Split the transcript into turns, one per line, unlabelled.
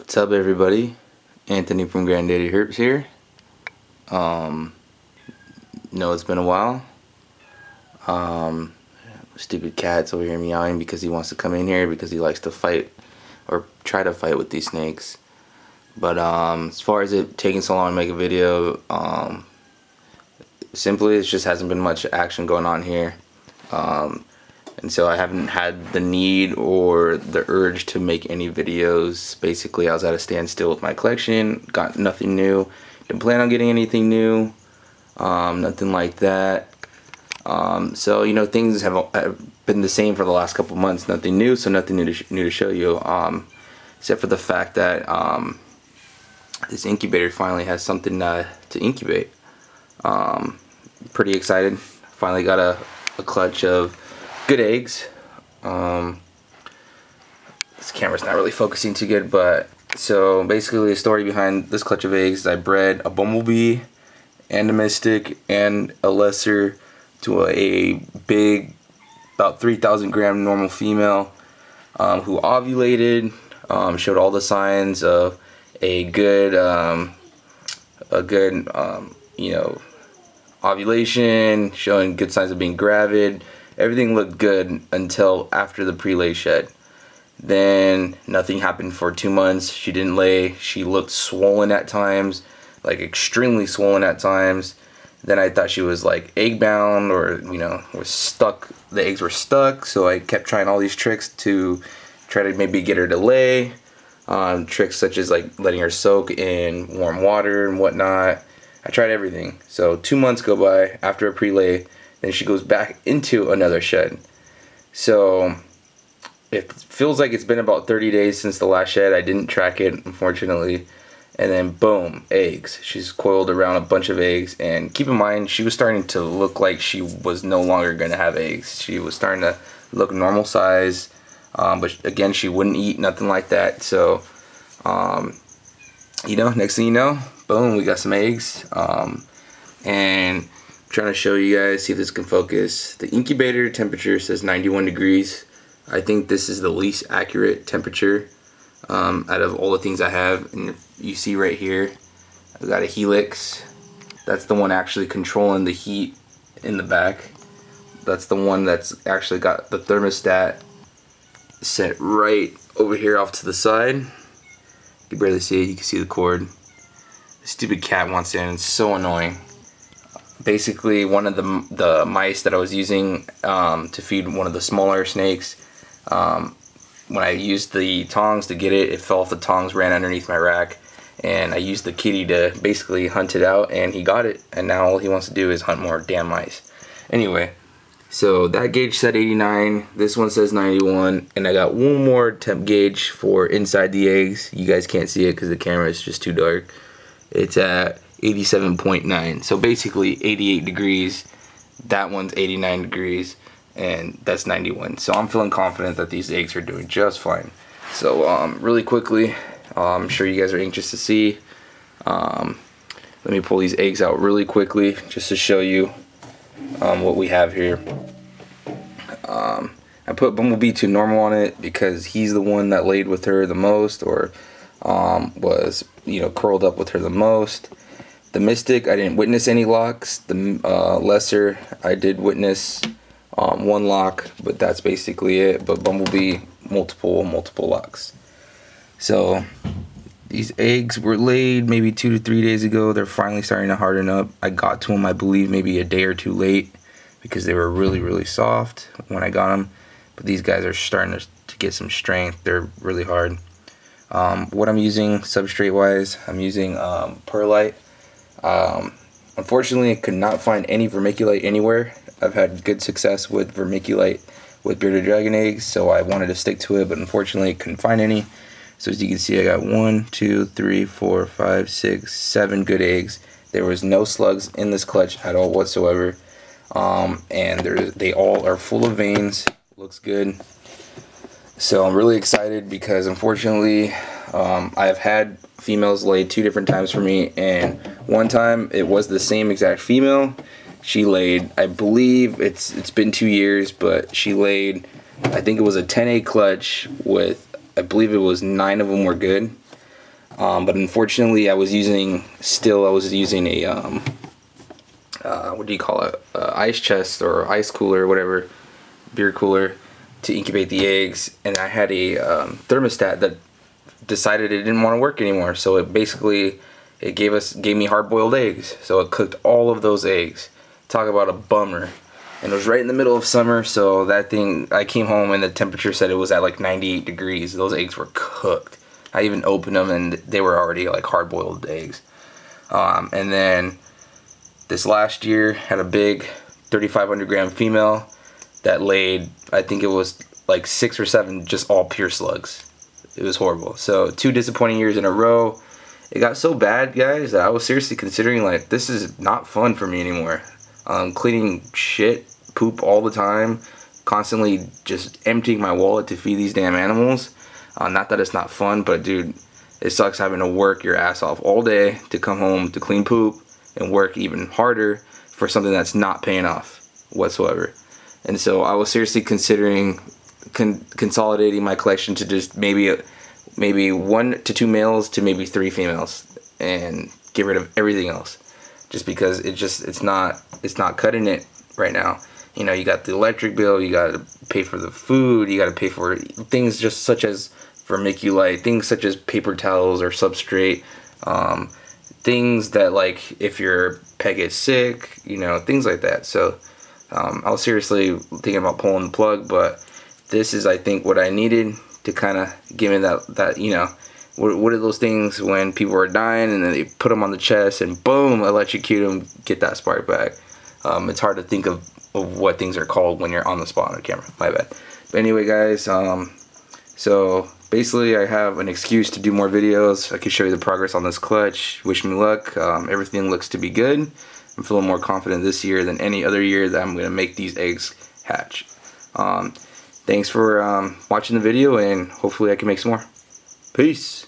What's up, everybody? Anthony from Granddaddy Herps here. No, it's been a while. Stupid cat's over here meowing because he wants to come in here because he likes to fight or try to fight with these snakes. But as far as it taking so long to make a video, simply it just hasn't been much action going on here. And so I haven't had the need or the urge to make any videos. Basically, I was at a standstill with my collection, got nothing new, didn't plan on getting anything new, nothing like that. So, you know, things have been the same for the last couple months, nothing new, so nothing new to show you, except for the fact that this incubator finally has something to incubate. Pretty excited, finally got a clutch of good eggs. This camera's not really focusing too good, but so basically the story behind this clutch of eggs is I bred a bumblebee and a mystic and a lesser to a big, about 3,000 gram normal female, who ovulated, showed all the signs of a good you know, ovulation, showing good signs of being gravid. Everything looked good until after the pre-lay shed. Then nothing happened for 2 months. She didn't lay. She looked swollen at times, like extremely swollen at times. Then I thought she was like egg bound, or you know, was stuck. The eggs were stuck, so I kept trying all these tricks to try to maybe get her to lay. Tricks such as like letting her soak in warm water and whatnot. I tried everything. So 2 months go by after a pre-lay. Then she goes back into another shed. So it feels like it's been about 30 days since the last shed. I didn't track it, unfortunately. And then boom, eggs. She's coiled around a bunch of eggs. And keep in mind, she was starting to look like she was no longer going to have eggs. She was starting to look normal size. But again, she wouldn't eat, nothing like that. So, you know, next thing you know, boom, we got some eggs. And trying to show you guys, see if this can focus. The incubator temperature says 91 degrees. I think this is the least accurate temperature out of all the things I have. And you see right here, I've got a helix. That's the one actually controlling the heat in the back. That's the one that's actually got the thermostat set right over here off to the side. You can barely see it, you can see the cord. The stupid cat wants in, it's so annoying. Basically, one of the mice that I was using to feed one of the smaller snakes, when I used the tongs to get it, it fell off the tongs, ran underneath my rack, and I used the kitty to basically hunt it out, and he got it, and now all he wants to do is hunt more damn mice. Anyway, so that gauge said 89, this one says 91, and I got one more temp gauge for inside the eggs. You guys can't see it because the camera is just too dark. It's at 87.9, so basically 88 degrees. That one's 89 degrees, and that's 91. So I'm feeling confident that these eggs are doing just fine. So really quickly, I'm sure you guys are anxious to see. Let me pull these eggs out really quickly just to show you what we have here. I put Bumblebee to normal on it because he's the one that laid with her the most, or was, you know, curled up with her the most. The Mystic, I didn't witness any locks. The Lesser, I did witness one lock, but that's basically it. But Bumblebee, multiple locks. So these eggs were laid maybe 2 to 3 days ago. They're finally starting to harden up. I got to them, I believe, maybe a day or two late because they were really soft when I got them. But these guys are starting to get some strength. They're really hard. What I'm using substrate wise, I'm using perlite. Unfortunately, I could not find any vermiculite anywhere. I've had good success with vermiculite with bearded dragon eggs, so I wanted to stick to it, but unfortunately couldn't find any. So as you can see, I got 1, 2, 3, 4, 5, 6, 7 good eggs. There was no slugs in this clutch at all whatsoever, and they all are full of veins. Looks good. So I'm really excited because unfortunately I've had females lay 2 different times for me, and one time it was the same exact female. She laid, I believe it's been 2 years, but she laid, I think it was a 10 egg clutch with, I believe it was 9 of them were good. But unfortunately, I was using a what do you call it? Ice chest or ice cooler, whatever, beer cooler, to incubate the eggs, and I had a thermostat that decided it didn't want to work anymore. So it gave me hard-boiled eggs. So it cooked all of those eggs. Talk about a bummer. And it was right in the middle of summer, so that thing, I came home and the temperature said it was at like 98 degrees. Those eggs were cooked. I even opened them and they were already like hard-boiled eggs. And then this last year had a big 3,500 gram female that laid, I think it was like 6 or 7 just all pure slugs. It was horrible. So 2 disappointing years in a row. It got so bad, guys, that I was seriously considering like, this is not fun for me anymore. Cleaning shit, poop all the time, constantly just emptying my wallet to feed these damn animals. Not that it's not fun, but dude, it sucks having to work your ass off all day to come home to clean poop and work even harder for something that's not paying off whatsoever. And so I was seriously considering consolidating my collection to just maybe 1 to 2 males to maybe 3 females and get rid of everything else. Just because it's not cutting it right now. You know, you got the electric bill, you got to pay for the food, you got to pay for things just such as vermiculite, things such as paper towels or substrate, things that like if your pet gets sick, you know, things like that. So I was seriously thinking about pulling the plug, but this is, I think, what I needed to kind of give me that you know, what are those things when people are dying and then they put them on the chest and boom, electrocute them, get that spark back. It's hard to think of what things are called when you're on the spot on camera. My bad. But anyway, guys, so basically I have an excuse to do more videos. I can show you the progress on this clutch. Wish me luck. Everything looks to be good. I'm feeling more confident this year than any other year that I'm going to make these eggs hatch. Thanks for watching the video, and hopefully I can make some more. Peace.